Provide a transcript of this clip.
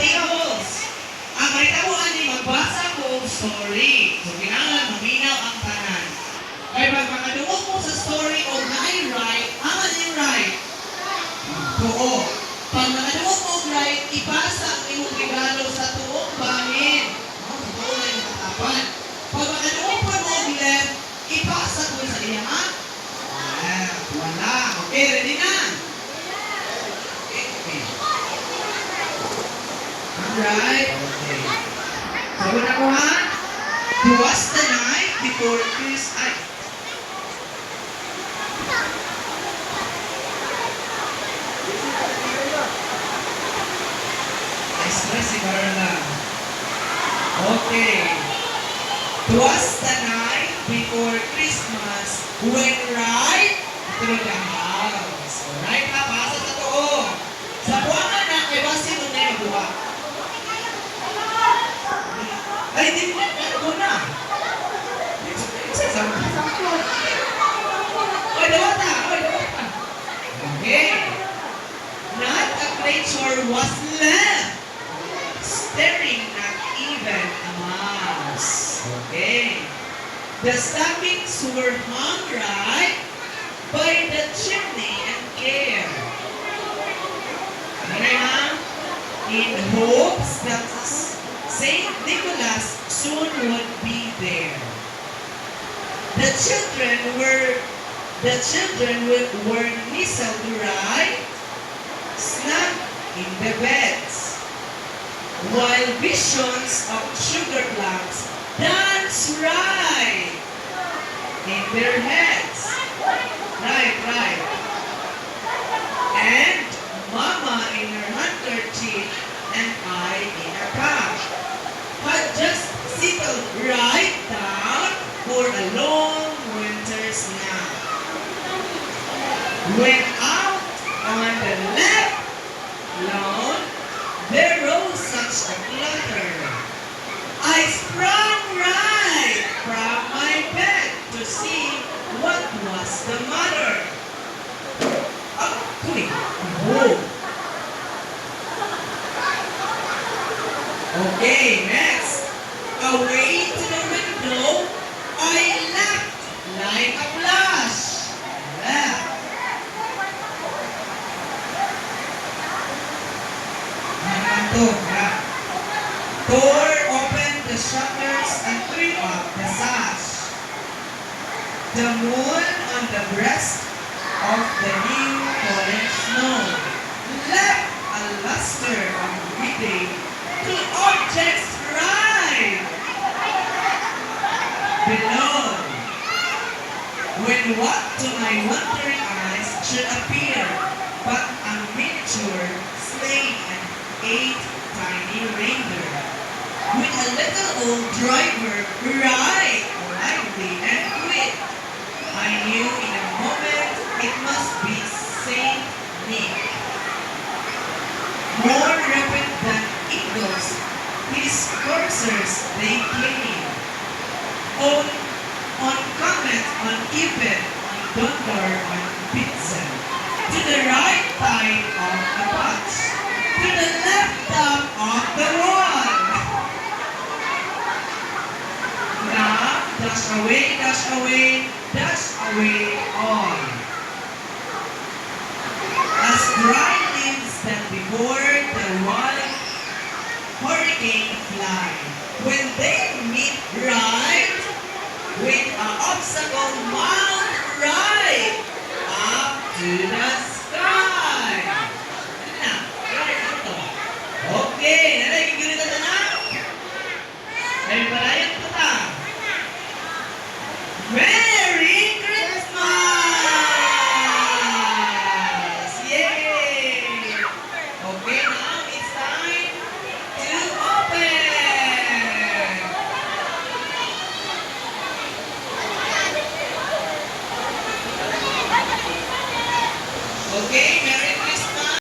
tables. Ang kaitabuan ni magbasa ko story. So, kailangan maminaw ang tanan. Kaya pag makadungog mo sa story o na-right, aman yung right. Oo. Pag nakadungog mo right, ipasa ang imong regalo sa tuong bahin. Sa tuong na yung katapan. Pag makadungog mo left, ipasa ko sa iya, ha? Wala. Okay, ready na? Okay. Alright. Okay. Sabi na ko, ha? Twas the night before Christmas. Express si Carla. Okay. Twas the night before Christmas when right through the house. Right na, basa sa to. Sa buwangan na, kay basi mo na yung buwa. Ay, di mo na, na. Oy, dawata. Okay. Not a creature was left, staring at even a mouse. Okay. The stockings were hung right by the chimney and care. Okay, ha? In hopes that Saint Nicholas soon would be there. The children were nestled right snug in the beds, while visions of sugar plums dance right in their heads. Right. And Mama in her handkerchief and I in a pouch had just settled right down for a long winter's nap. When out on the left lawn, there rose such a clutter. I sprang right from my bed to see what was the matter. Whoa. Okay, next. Away to the window, I laughed like a flash. Tore open the shutters and threw up the sash. The moon on the breast of the new fallen snow left a luster of reading to objects right below. When what to my wondering eyes should appear but a miniature sleigh and 8 tiny reindeer with a little old driver right lively and quick. I knew in a moment it must be Saint Nick. More rapid than eagles, his coursers they came. On Comet, on Cupid, on Condor, on Blitzen. To the right side of the box, to the left top of the wall. Now, dash away all. As dry leaves that before the wild hurricane fly, when they meet right with an obstacle mount right up to the